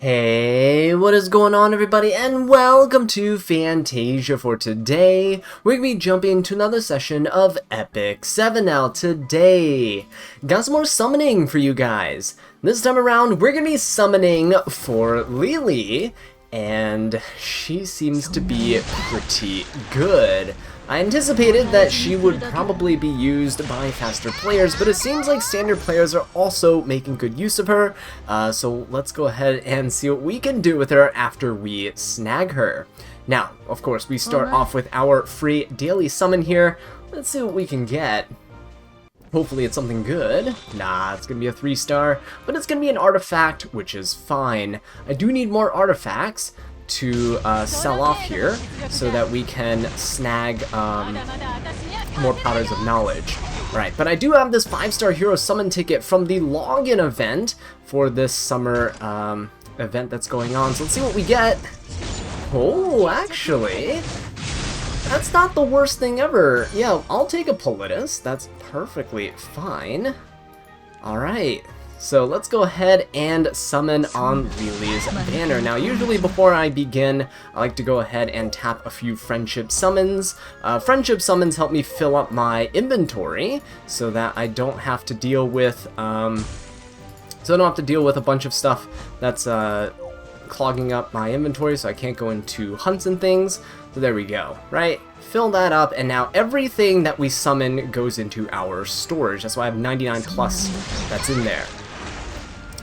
Hey, what is going on everybody, and welcome to Fantasia. For today, we're going to be jumping to another session of Epic 7 now. Today, got some more summoning for you guys. This time around, we're going to be summoning for Lethe, and she seems to be pretty good. I anticipated that she would probably be used by faster players, but it seems like standard players are also making good use of her, so let's go ahead and see what we can do with her after we snag her. Now, of course, we start off with our free daily summon here. Let's see what we can get. Hopefully it's something good. Nah, it's gonna be a 3-star, but it's gonna be an artifact, which is fine. I do need more artifacts to sell off here so that we can snag more powders of knowledge. Right, but I do have this 5-star hero summon ticket from the login event for this summer event that's going on. So let's see what we get. Oh, actually, that's not the worst thing ever. Yeah, I'll take a Politis. That's perfectly fine. Alright, so let's go ahead and summon on Lethe's banner. Now, usually before I begin, I like to go ahead and tap a few friendship summons. Friendship summons help me fill up my inventory so that I don't have to deal with a bunch of stuff that's clogging up my inventory, so I can't go into hunts and things. So there we go, right? Fill that up, and now everything that we summon goes into our storage. That's why I have 99 plus that's in there.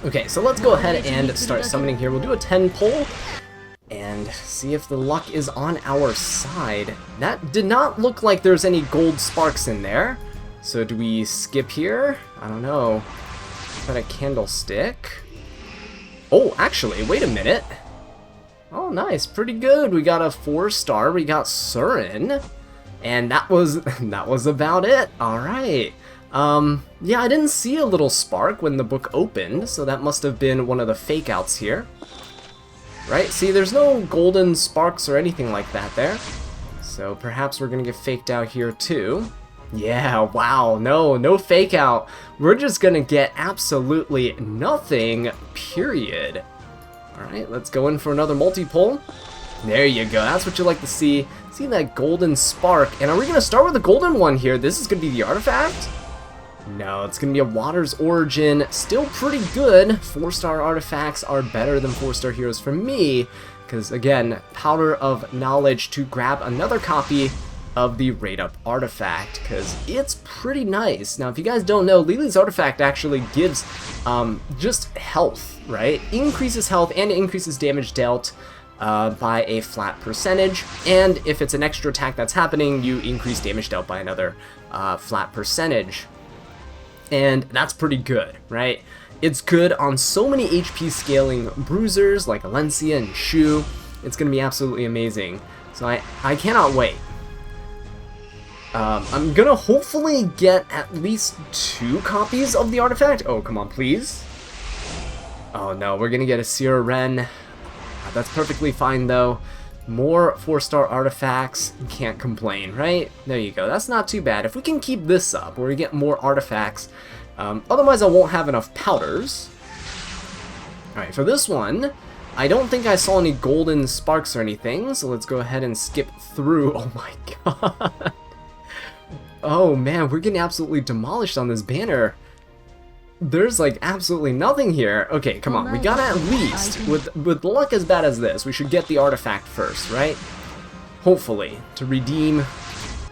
Okay, so let's go ahead and start summoning here. We'll do a 10 pull and see if the luck is on our side. That did not look like there's any gold sparks in there. So do we skip here? I don't know. Got a candlestick. Oh, actually, wait a minute. Oh, nice, pretty good. We got a 4-star. We got Surin, and that was about it. All right. Yeah, I didn't see a little spark when the book opened, so that must have been one of the fake outs here. Right? See, there's no golden sparks or anything like that there. So perhaps we're gonna get faked out here too. Yeah, wow, no fake out. We're just gonna get absolutely nothing, period. Alright, let's go in for another multi-pull. There you go, that's what you like to see. See that golden spark. And are we gonna start with the golden one here? This is gonna be the artifact? No, it's gonna be a Water's Origin. Still pretty good. 4-star artifacts are better than 4-star heroes for me, because again, Powder of Knowledge to grab another copy of the Rate Up artifact, because it's pretty nice. Now, if you guys don't know, Lethe's artifact actually gives just health, right? Increases health and increases damage dealt by a flat percentage, and if it's an extra attack that's happening, you increase damage dealt by another flat percentage. And that's pretty good, right? It's good on so many HP scaling bruisers like Alencia and Shu. It's going to be absolutely amazing. So I cannot wait. I'm going to hopefully get at least 2 copies of the artifact. Oh, come on, please. Oh no, we're going to get a Sierra Wren. That's perfectly fine though. More 4-star artifacts, can't complain, right? There you go, that's not too bad. If we can keep this up, where we get more artifacts, otherwise I won't have enough powders. Alright, for this one, I don't think I saw any golden sparks or anything, so let's go ahead and skip through. Oh my god. Oh man, we're getting absolutely demolished on this banner. There's like absolutely nothing here. Okay, come on, we gotta at least, with luck as bad as this, we should get the artifact first, right? Hopefully, to redeem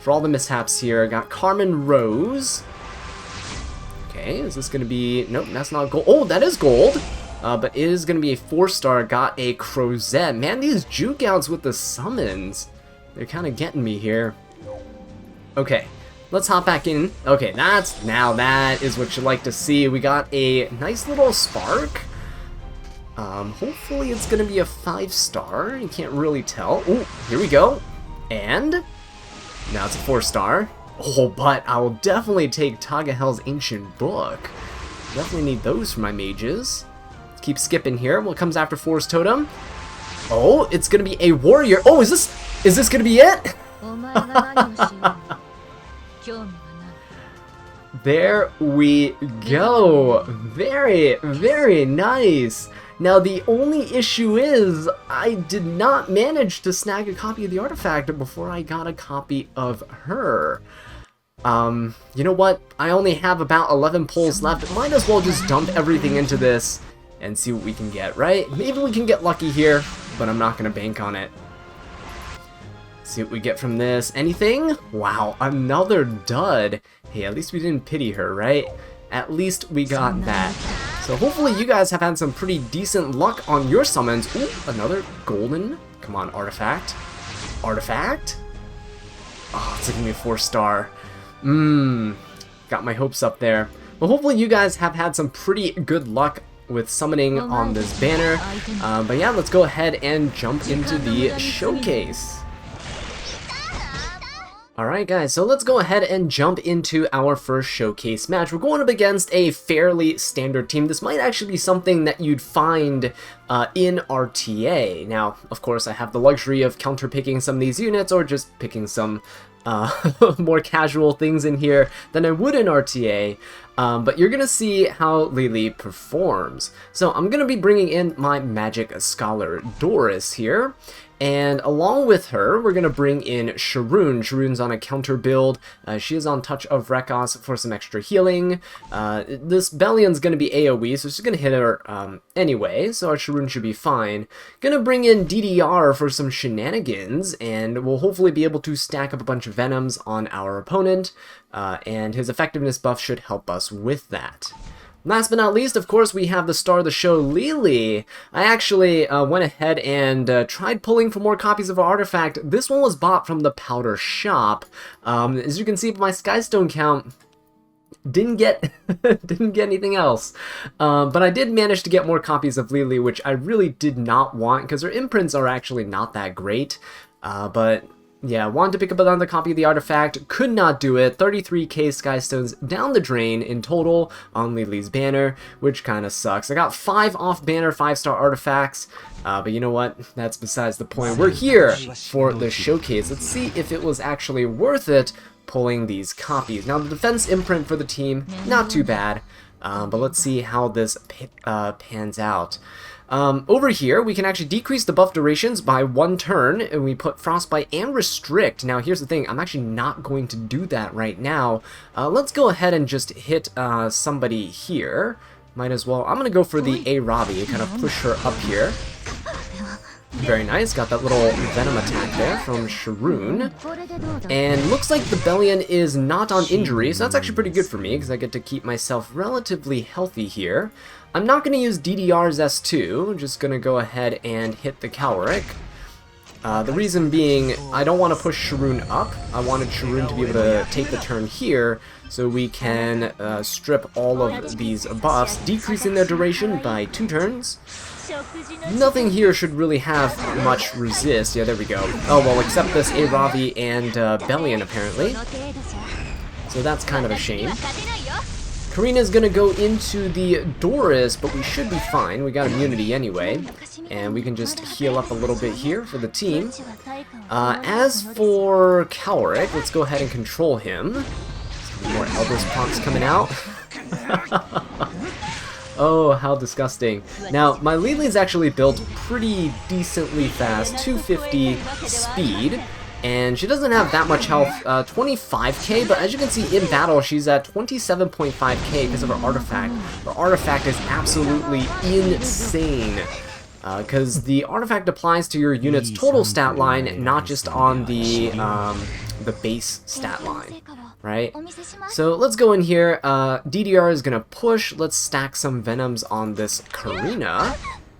for all the mishaps here. Got Carmen Rose. Okay, is this gonna be, nope, that's not gold. Oh, that is gold, but it is gonna be a 4-star. Got a Crozet. Man, these juke outs with the summons, they're kind of getting me here. Okay. Let's hop back in. Okay, now that is what you like to see. We got a nice little spark. Hopefully it's gonna be a 5-star. You can't really tell. Ooh, here we go. And now it's a 4-star. Oh, but I will definitely take Tagahel's Ancient Book. Definitely need those for my mages. Let's keep skipping here. What comes after Forest Totem? Oh, it's gonna be a warrior. Oh, is this gonna be it? There we go. Very, very nice. Now the only issue is I did not manage to snag a copy of the artifact before I got a copy of her. You know what? I only have about 11 pulls left. Might as well just dump everything into this and see what we can get, right? Maybe we can get lucky here, but I'm not going to bank on it. See what we get from this. Anything? Wow, another dud. Hey, at least we didn't pity her, right? At least we got that. So hopefully you guys have had some pretty decent luck on your summons. Ooh, another golden. Come on, artifact. Artifact? Oh, it's giving me a 4-star. Got my hopes up there. Well, hopefully you guys have had some pretty good luck with summoning on this banner. But yeah, let's go ahead and jump into the showcase. Alright guys, so let's go ahead and jump into our first showcase match. We're going up against a fairly standard team. This might actually be something that you'd find in RTA. Now, of course, I have the luxury of counter-picking some of these units or just picking some more casual things in here than I would in RTA. But you're going to see how Lethe performs. So I'm going to be bringing in my Magic Scholar Doris here. And along with her, we're going to bring in Sharoon. Sharoon's on a counter build. She is on Touch of Rekos for some extra healing. This Bellion's going to be AoE, so she's going to hit her anyway, so our Sharoon should be fine. Going to bring in DDR for some shenanigans, and we'll hopefully be able to stack up a bunch of Venoms on our opponent, and his effectiveness buff should help us with that. Last but not least, of course, we have the star of the show, Lethe. I actually went ahead and tried pulling for more copies of our artifact. This one was bought from the powder shop. As you can see, my Skystone count didn't get anything else. But I did manage to get more copies of Lethe, which I really did not want because her imprints are actually not that great. But yeah, wanted to pick up another copy of the artifact, could not do it. 33k Skystones down the drain in total on Lethe's banner, which kind of sucks. I got 5 off-banner 5-star artifacts, but you know what? That's besides the point. We're here for the showcase. Let's see if it was actually worth it pulling these copies. Now, the defense imprint for the team, not too bad, but let's see how this pans out. Over here, we can actually decrease the buff durations by 1 turn, and we put Frostbite and Restrict. Now, here's the thing, I'm actually not going to do that right now. Let's go ahead and just hit somebody here. Might as well. I'm going to go for the Arabi, kind of push her up here. Very nice, got that little Venom attack there from Sharoon. And looks like the Bellion is not on injury, so that's actually pretty good for me, because I get to keep myself relatively healthy here. I'm not going to use DDR's S2, just going to go ahead and hit the Calric. The reason being, I don't want to push Sharoon up. I wanted Sharoon to be able to take the turn here, so we can strip all of these buffs, decreasing their duration by 2 turns. Nothing here should really have much resist. Yeah, there we go. Oh, well, except this Aravi and Bellion, apparently. So that's kind of a shame. Karina's gonna go into the Doris, but we should be fine. We got immunity anyway, and we can just heal up a little bit here for the team. As for Calric, let's go ahead and control him. More Elder's procs coming out. Oh, how disgusting. Now, my Lethe's actually built pretty decently fast, 250 speed. And she doesn't have that much health, 25k, but as you can see in battle, she's at 27.5k because of her artifact. Her artifact is absolutely insane, because the artifact applies to your unit's total stat line, not just on the base stat line, right? So let's go in here. DDR is going to push. Let's stack some Venoms on this Karina.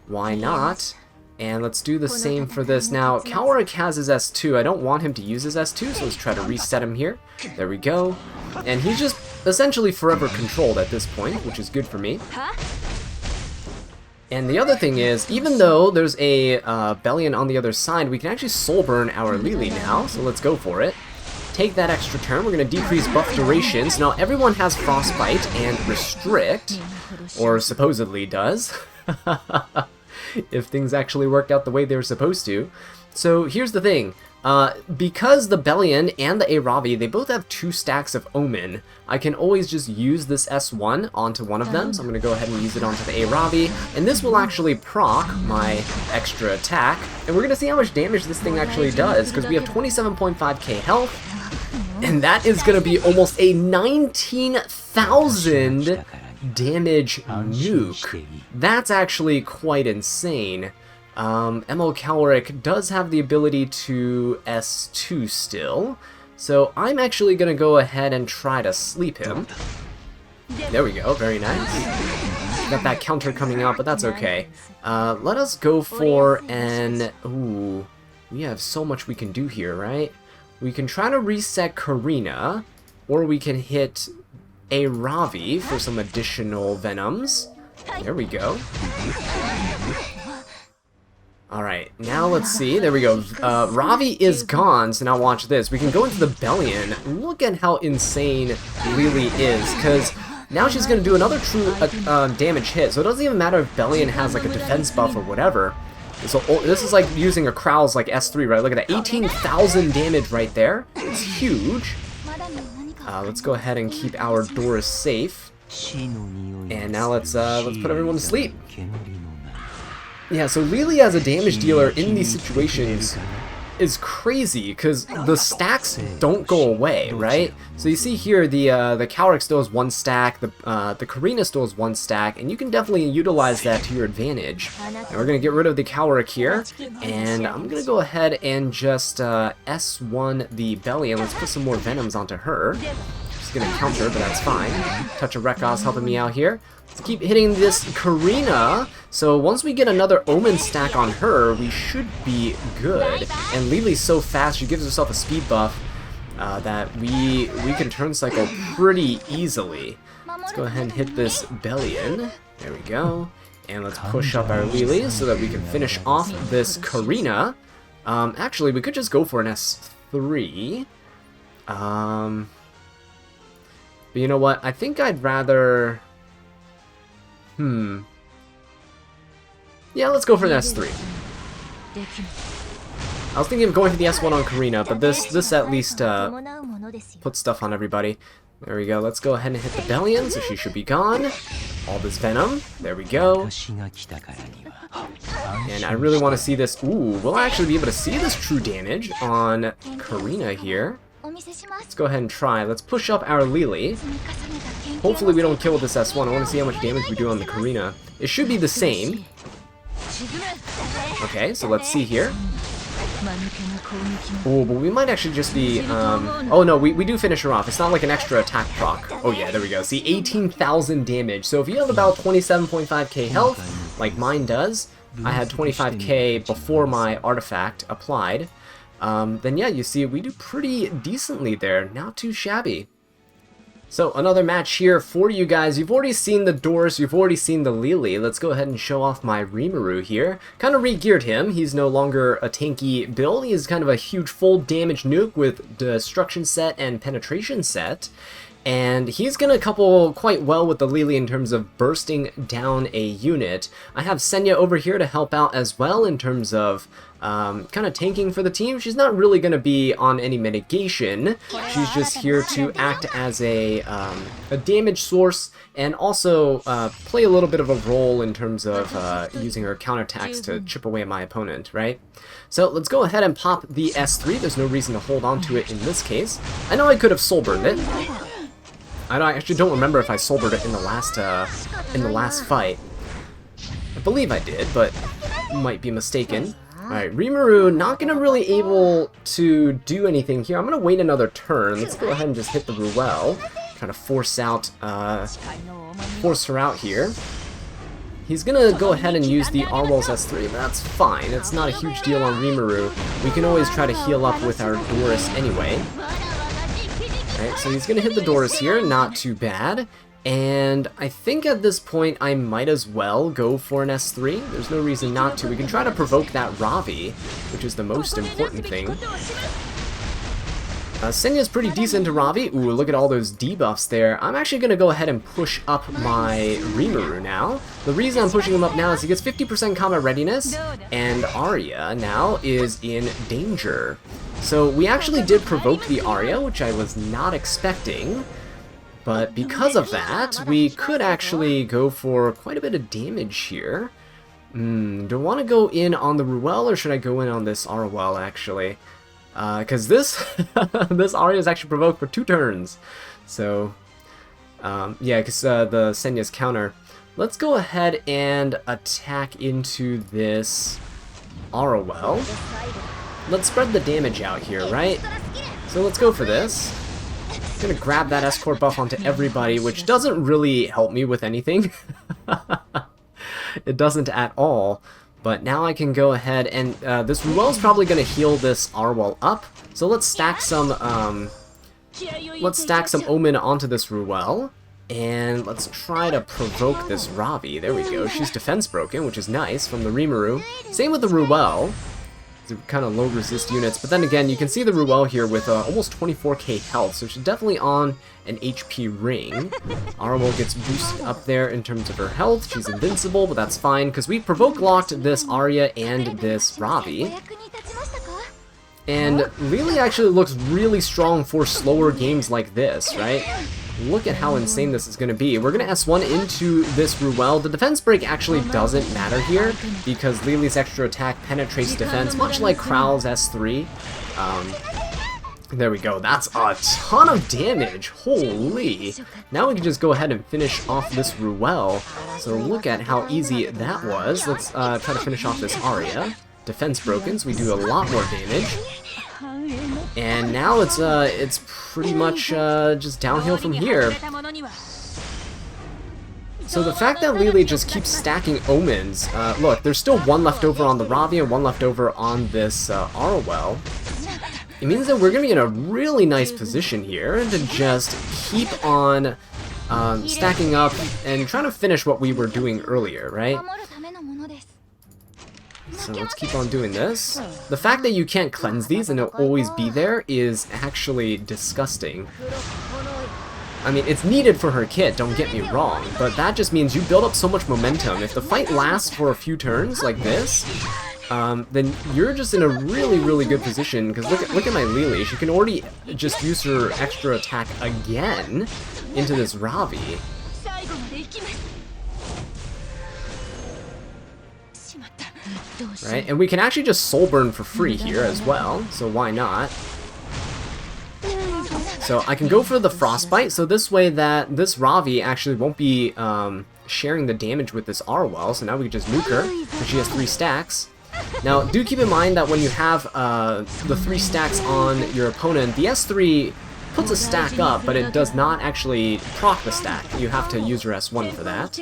Why not? And let's do the same for this. Now, Calric has his S2. I don't want him to use his S2, so let's try to reset him here. There we go. And he's just essentially forever controlled at this point, which is good for me. And the other thing is, even though there's a Bellion on the other side, we can actually soul burn our Lethe now, so let's go for it. Take that extra turn. We're going to decrease buff durations. Now, everyone has Frostbite and Restrict, or supposedly does. If things actually work out the way they're supposed to. So here's the thing. Because the Bellion and the Aravi, they both have 2 stacks of Omen, I can always just use this S1 onto one of them, so I'm going to go ahead and use it onto the Aravi, and this will actually proc my extra attack, and we're going to see how much damage this thing actually does, because we have 27.5k health, and that is going to be almost a 19,000 damage nuke. That's actually quite insane. MO Calric does have the ability to S2 still, so I'm actually going to go ahead and try to sleep him. There we go, very nice. Got that counter coming out, but that's okay. Let us go for an... Ooh, we have so much we can do here, right? We can try to reset Karina, or we can hit a Ravi for some additional Venoms. There we go. Alright, now let's see. There we go. Ravi is gone, so now watch this. We can go into the Bellion. Look at how insane Lethe is, because now she's going to do another true damage hit. So it doesn't even matter if Bellion has like a defense buff or whatever. So this is like using a Krau's like S3, right? Look at that, 18,000 damage right there. It's huge. Let's go ahead and keep our doors safe. And now let's put everyone to sleep. Yeah, so Lethe as a damage dealer in these situations is crazy, because the stacks don't go away, right? So you see here, the Calric still has 1 stack, the Karina still has 1 stack, and you can definitely utilize that to your advantage. And we're going to get rid of the Calric here, and I'm going to go ahead and just S1 the Belly, and let's put some more Venoms onto her. She's going to counter, but that's fine. Touch of Rekos helping me out here. Let's keep hitting this Karina. So once we get another Omen stack on her, we should be good. And Lethe's so fast, she gives herself a speed buff that we can turn cycle pretty easily. Let's go ahead and hit this Bellion. There we go. And let's push up our Lethe so that we can finish off this Karina. Actually, we could just go for an S3. But you know what? I think I'd rather... Yeah, let's go for an S3. I was thinking of going for the S1 on Karina, but this at least puts stuff on everybody. There we go. Let's go ahead and hit the Bellion, so she should be gone. All this Venom. There we go. And I really want to see this. Ooh, we'll actually be able to see this true damage on Karina here. Let's go ahead and try. Let's push up our Lethe. Hopefully we don't kill with this S1. I want to see how much damage we do on the Karina. It should be the same. Okay, so let's see here. Oh, but we might actually just be... oh no, we do finish her off. It's not like an extra attack proc. Oh yeah, there we go. See, 18,000 damage. So if you have about 27.5k health, like mine does, I had 25k before my artifact applied, then yeah, you see, we do pretty decently there. Not too shabby. So another match here for you guys. You've already seen the Doors, you've already seen the Lethe. Let's go ahead and show off my Rimuru here. Kind of re-geared him. He's no longer a tanky build. He's kind of a huge full damage nuke with destruction set and penetration set. And he's going to couple quite well with the Lethe in terms of bursting down a unit. I have Senya over here to help out as well in terms of kind of tanking for the team. She's not really going to be on any mitigation. She's just here to act as a damage source and also play a little bit of a role in terms of using her counterattacks to chip away at my opponent, right? So let's go ahead and pop the S3. There's no reason to hold on to it in this case. I know I could have soul burned it. I actually don't remember if I soul-burned it in the last fight. I believe I did, but might be mistaken. Alright, Rimuru not gonna really able to do anything here. I'm gonna wait another turn. Let's go ahead and just hit the Ruel. Try to force her out here. He's gonna go ahead and use the Arwell's S3, but that's fine. It's not a huge deal on Rimuru. We can always try to heal up with our Doris anyway. Alright, so he's gonna hit the Doors here, not too bad. And I think at this point I might as well go for an S3. There's no reason not to. We can try to provoke that Ravi, which is the most important thing. Senya's pretty decent to Ravi. Ooh, look at all those debuffs there. I'm actually gonna go ahead and push up my Rimuru now. The reason I'm pushing him up now is he gets 50% combat readiness, and Arya now is in danger. So we actually did provoke the Arya, which I was not expecting. But because of that, we could actually go for quite a bit of damage here. Do I want to go in on the Ruel, or should I go in on this Arwell, actually? Because this this Arya is actually provoked for 2 turns. So, yeah, because the Senya's counter. Let's go ahead and attack into this Arwell. Let's spread the damage out here, right? So let's go for this. I'm gonna grab that escort buff onto everybody, which doesn't really help me with anything. It doesn't at all. But now I can go ahead and this Ruel's probably gonna heal this Arwell up. So let's stack some Omen onto this Ruel. And let's try to provoke this Ravi. There we go. She's defense broken, which is nice from the Rimuru. Same with the Ruel. They're kind of low resist units. But then again, you can see the Ruel here with almost 24k health. So she's definitely on an HP ring. Arwell gets boosted up there in terms of her health. She's invincible, but that's fine because we provoke locked this Arya and this Ravi. And Lethe actually looks really strong for slower games like this, right? Look at how insane this is going to be. We're going to S1 into this Ruel. The defense break actually doesn't matter here because Lethe's extra attack penetrates defense, much like Kral's S3. There we go. That's a ton of damage. Holy. Now we can just go ahead and finish off this Ruel. So look at how easy that was. Let's try to finish off this Arya. Defense broken, so we do a lot more damage. And now it's pretty much just downhill from here. So the fact that Lethe just keeps stacking Omens, look, there's still 1 left over on the Ravi and 1 left over on this Arwell. It means that we're going to be in a really nice position here to just keep on stacking up and trying to finish what we were doing earlier, right? So let's keep on doing this. The fact that you can't cleanse these and they'll always be there is actually disgusting. I mean, it's needed for her kit, don't get me wrong, but that just means you build up so much momentum. If the fight lasts for a few turns like this, then you're just in a really, really good position, because look at my Lethe. She can already just use her extra attack again into this Ravi. Right, and we can actually just soul burn for free here as well, so why not? So I can go for the frostbite, so this way that this Ravi actually won't be sharing the damage with this Arwell, so now we can just nuke her, because she has 3 stacks. Now, do keep in mind that when you have the 3 stacks on your opponent, the S3 puts a stack up, but it does not actually proc the stack. You have to use your S1 for that.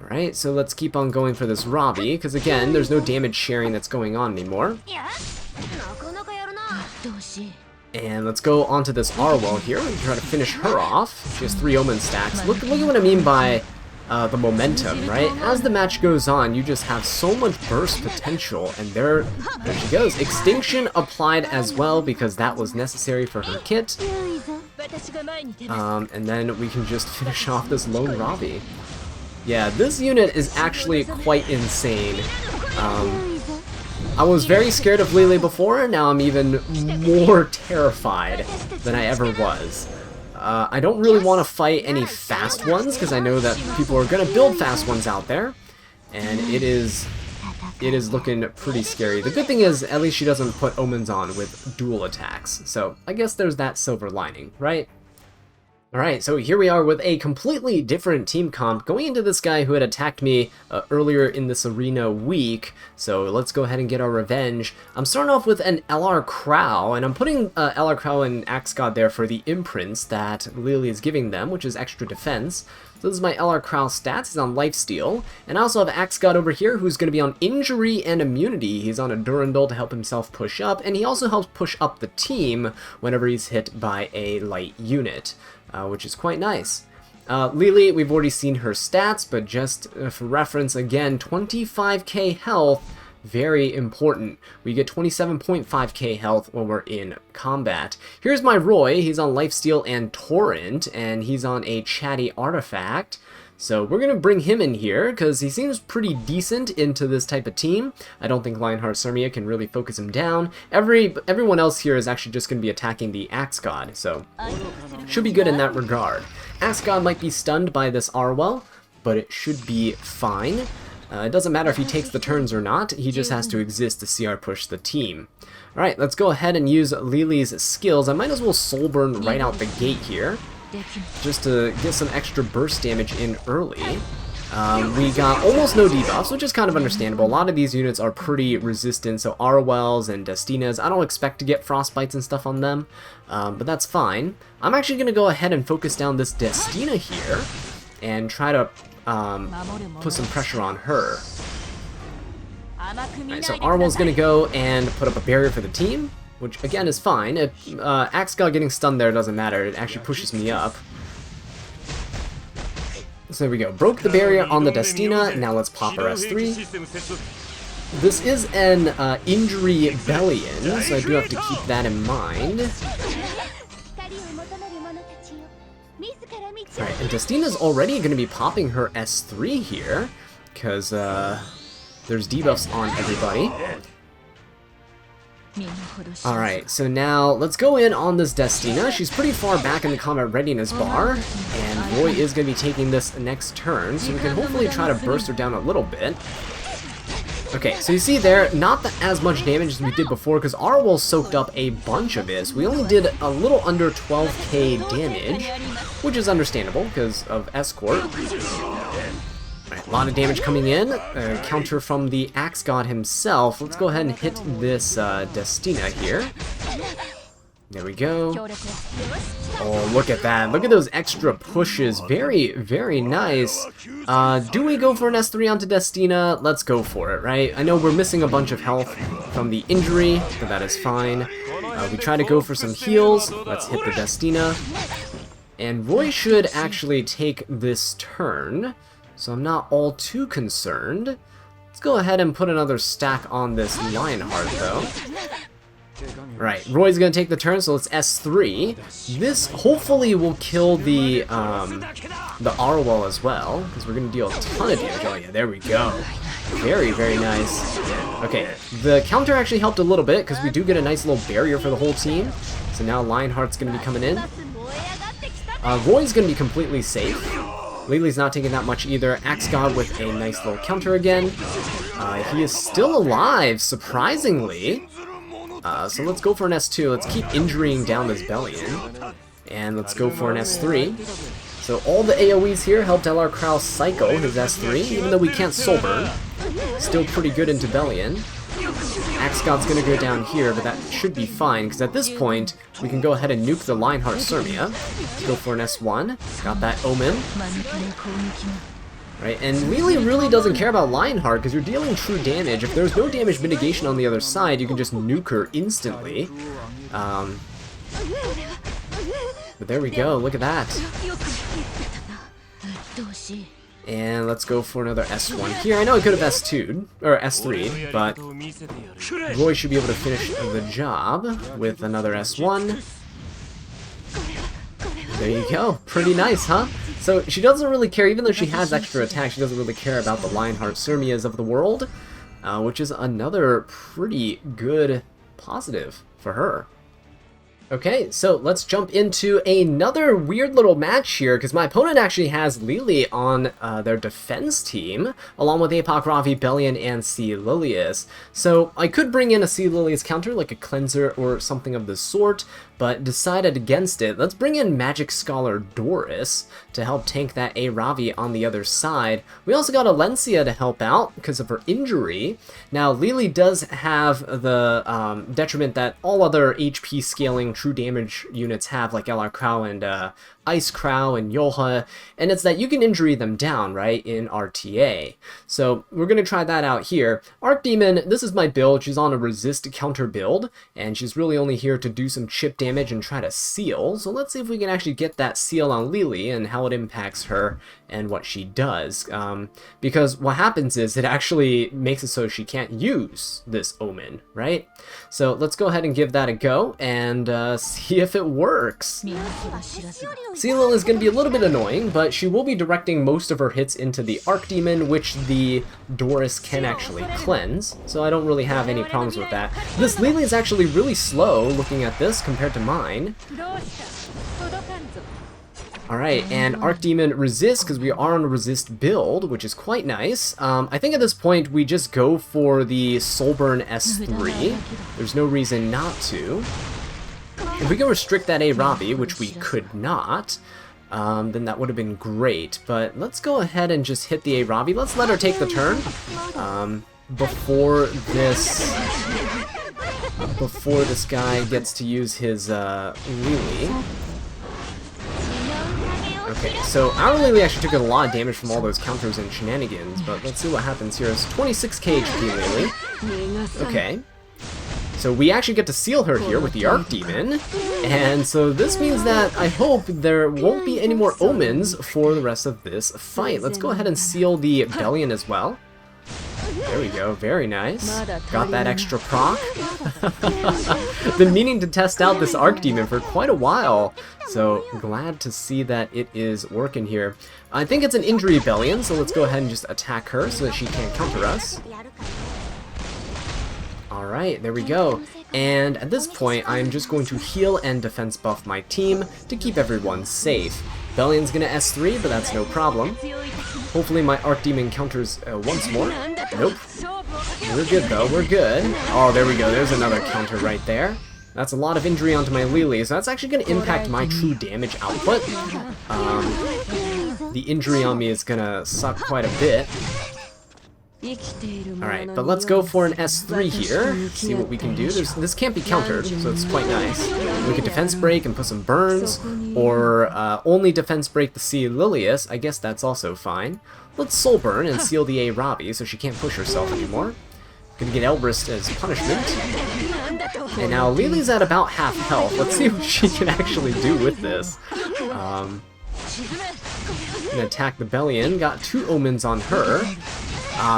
Alright, so let's keep on going for this Ravi, because again, there's no damage sharing that's going on anymore. And let's go onto this Arwell here and try to finish her off. She has 3 Omen stacks. Look at what I mean by the momentum, right? As the match goes on, you just have so much burst potential, and there she goes. Extinction applied as well, because that was necessary for her kit. And then we can just finish off this lone Ravi. Yeah, this unit is actually quite insane. I was very scared of Lethe before, and now I'm even more terrified than I ever was. I don't really want to fight any fast ones, because I know that people are going to build fast ones out there, and it is looking pretty scary. The good thing is, at least she doesn't put Omens on with dual attacks, so I guess there's that silver lining, right? Alright, so here we are with a completely different team comp, going into this guy who had attacked me earlier in this arena week, so let's go ahead and get our revenge. I'm starting off with an LR Crow, and I'm putting LR Crow and Axe God there for the imprints that Lethe is giving them, which is extra defense. So this is my LR Crow stats. He's on Lifesteal, and I also have Axe God over here who's going to be on Injury and Immunity. He's on a Durandal to help himself push up, and he also helps push up the team whenever he's hit by a light unit. Which is quite nice. Lethe, we've already seen her stats, but just for reference, again, 25k health, very important. We get 27.5k health when we're in combat. Here's my Roy. He's on Lifesteal and Torrent, and he's on a Chatty Artifact. So we're going to bring him in here because he seems pretty decent into this type of team. I don't think Lionheart Sirmia can really focus him down. Everyone else here is actually just going to be attacking the Axe God, so should be good in that regard. Axe God might be stunned by this Arwell, but it should be fine. It doesn't matter if he takes the turns or not, he just has to exist to CR push the team. Alright, let's go ahead and use Lily's skills. I might as well soul burn right out the gate here, just to get some extra burst damage in early. We got almost no debuffs, which is kind of understandable. A lot of these units are pretty resistant, so Arwells and Destinas, I don't expect to get frostbites and stuff on them, but that's fine. I'm actually going to go ahead and focus down this Destina here, and try to put some pressure on her. Alright, so Arwell's going to go and put up a barrier for the team, which again is fine. Axe God getting stunned there doesn't matter, it actually pushes me up. So there we go, broke the barrier on the Destina, now let's pop our S3. This is an injury Bellion, so I do have to keep that in mind. Alright, and Destina's already going to be popping her S3 here, because there's debuffs on everybody. Alright, so now let's go in on this Destina. She's pretty far back in the combat readiness bar, and Roy is going to be taking this next turn, so we can hopefully try to burst her down a little bit. Okay, so you see there, not as much damage as we did before, because Arwell soaked up a bunch of this. We only did a little under 12k damage, which is understandable because of Escort. Right, a lot of damage coming in, counter from the Axe God himself. Let's go ahead and hit this Destina here. There we go. Oh, look at that. Look at those extra pushes. Very, very nice. Do we go for an S3 onto Destina? Let's go for it, right? I know we're missing a bunch of health from the injury, but that is fine. We try to go for some heals. Let's hit the Destina. And Roy should actually take this turn, so I'm not all too concerned. Let's go ahead and put another stack on this Lionheart, though. Right, Roy's gonna take the turn, so it's S3. This hopefully will kill the Arwell as well, because we're gonna deal a ton of damage. Oh yeah, there we go. Very, very nice. Okay, the counter actually helped a little bit, because we do get a nice little barrier for the whole team. So now Lionheart's gonna be coming in. Roy's gonna be completely safe. Lily's not taking that much either. Axe God with a nice little counter again. He is still alive, surprisingly. So let's go for an S2. Let's keep injuring down this Bellion. And let's go for an S3. So all the AoEs here helped LR Crow cycle his S3, even though we can't soul burn. Still pretty good into Bellion. Axe God's gonna go down here, but that should be fine, because at this point, we can go ahead and nuke the Lionheart Sirmia. Let's go for an S1. Got that Omen. Right, and Lily really doesn't care about Lionheart, because you're dealing true damage. If there's no damage mitigation on the other side, you can just nuke her instantly. But there we go, look at that. And let's go for another S1 here. I know I could have S2'd, or S3'd, but Roy should be able to finish the job with another S1. There you go. Pretty nice, huh? So she doesn't really care, even though she has extra attack, she doesn't really care about the Lionheart Sirmias of the world, which is another pretty good positive for her. Okay, so let's jump into another weird little match here, because my opponent actually has Lily on their defense team, along with Apoc, Ravi, Bellion, and C. Lilius. So I could bring in a C. Lilius counter, like a cleanser or something of the sort, but decided against it. Let's bring in Magic Scholar Doris to help tank that A. Ravi on the other side. We also got Alencia to help out because of her injury. Now, Lily does have the detriment that all other HP scaling true damage units have, like LR Crow and Ice Crow and Yoha, and it's that you can injury them down, right, in RTA. So we're going to try that out here. Archdemon, this is my build. She's on a resist counter build, and she's really only here to do some chip damage and try to seal. So let's see if we can actually get that seal on Lily and how it impacts her and what she does. Because what happens is it actually makes it so she can't use this Omen, right? So let's go ahead and give that a go and see if it works. Seal is going to be a little bit annoying, but she will be directing most of her hits into the Archdemon, which the Doris can actually cleanse, so I don't really have any problems with that. This Lethe is actually really slow, looking at this, compared to mine. Alright, and Archdemon resists, because we are on a resist build, which is quite nice. I think at this point we just go for the Soulburn S3. There's no reason not to. If we can restrict that Arabi, which we could not, then that would have been great. But let's go ahead and just hit the Arabi. Let's let her take the turn before this guy gets to use his Lily. Okay, so our Lily actually took a lot of damage from all those counters and shenanigans, but let's see what happens here. It's 26k HP Lily. Okay. So we actually get to seal her here with the Archdemon, and so this means that I hope there won't be any more Omens for the rest of this fight. Let's go ahead and seal the Bellion as well. There we go, very nice. Got that extra proc. Been meaning to test out this Archdemon for quite a while, so glad to see that it is working here. I think it's an injury Bellion, so let's go ahead and just attack her so that she can't counter us. Alright, there we go. And at this point, I'm just going to heal and defense buff my team to keep everyone safe. Bellion's gonna S3, but that's no problem. Hopefully my Archdemon counters once more. Nope. We're good though, we're good. Oh, there we go, there's another counter right there. That's a lot of injury onto my Lily, so that's actually going to impact my true damage output. The injury on me is going to suck quite a bit. Alright, but let's go for an S3 here, see what we can do. This can't be countered, so it's quite nice. We could defense break and put some burns, or only defense break the Sea Lilius. I guess that's also fine. Let's soul burn and seal the Arabi so she can't push herself anymore. Gonna get Elbrist as punishment. And now Lily's at about half health. Let's see what she can actually do with this. Gonna attack the Bellion. Got 2 Omens on her.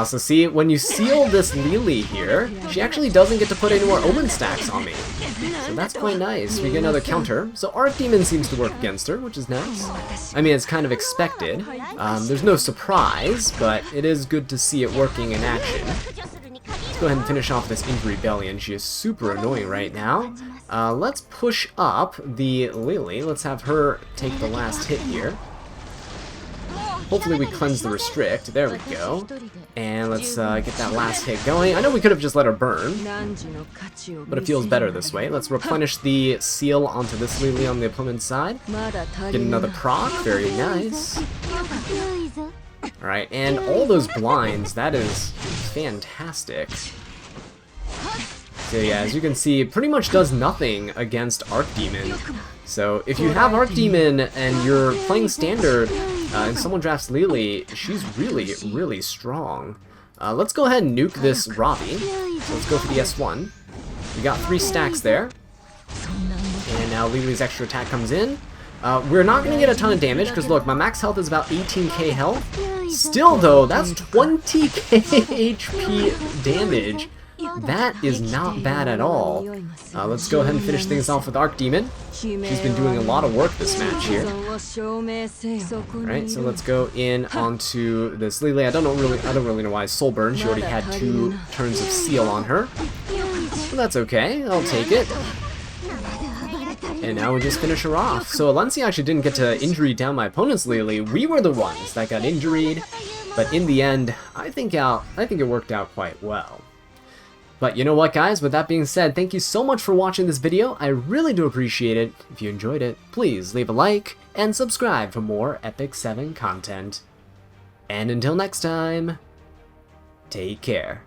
So see, when you seal this Lily here, she actually doesn't get to put any more Omen stacks on me. So that's quite nice. We get another counter. So Archdemon seems to work against her, which is nice. I mean, it's kind of expected. There's no surprise, but it is good to see it working in action. Let's go ahead and finish off this injury Bellion. She is super annoying right now. Let's push up the Lily. Let's have her take the last hit here. Hopefully we cleanse the restrict. There we go. And let's get that last hit going. I know we could have just let her burn, but it feels better this way. Let's replenish the seal onto this Lily on the opponent's side. Get another proc. Very nice. Alright, and all those blinds, that is fantastic. So yeah, as you can see, it pretty much does nothing against Archdemon. So if you have Archdemon and you're playing standard and someone drafts Lily, she's really, really strong. Let's go ahead and nuke this Ravi. So let's go for the S1. We got 3 stacks there. And now Lily's extra attack comes in. We're not going to get a ton of damage because look, my max health is about 18k health. Still though, that's 20k HP damage. That is not bad at all. Let's go ahead and finish things off with Archdemon. She's been doing a lot of work this match here. Alright, so let's go in onto this Lily. I don't really know why Soul Burn. She already had 2 turns of seal on her. But that's okay, I'll take it. And now we just finish her off. So Alencia actually didn't get to injury down my opponent's Lily. We were the ones that got injuried. But in the end, I think it worked out quite well. But you know what, guys? With that being said, thank you so much for watching this video. I really do appreciate it. If you enjoyed it, please leave a like and subscribe for more Epic 7 content. And until next time, take care.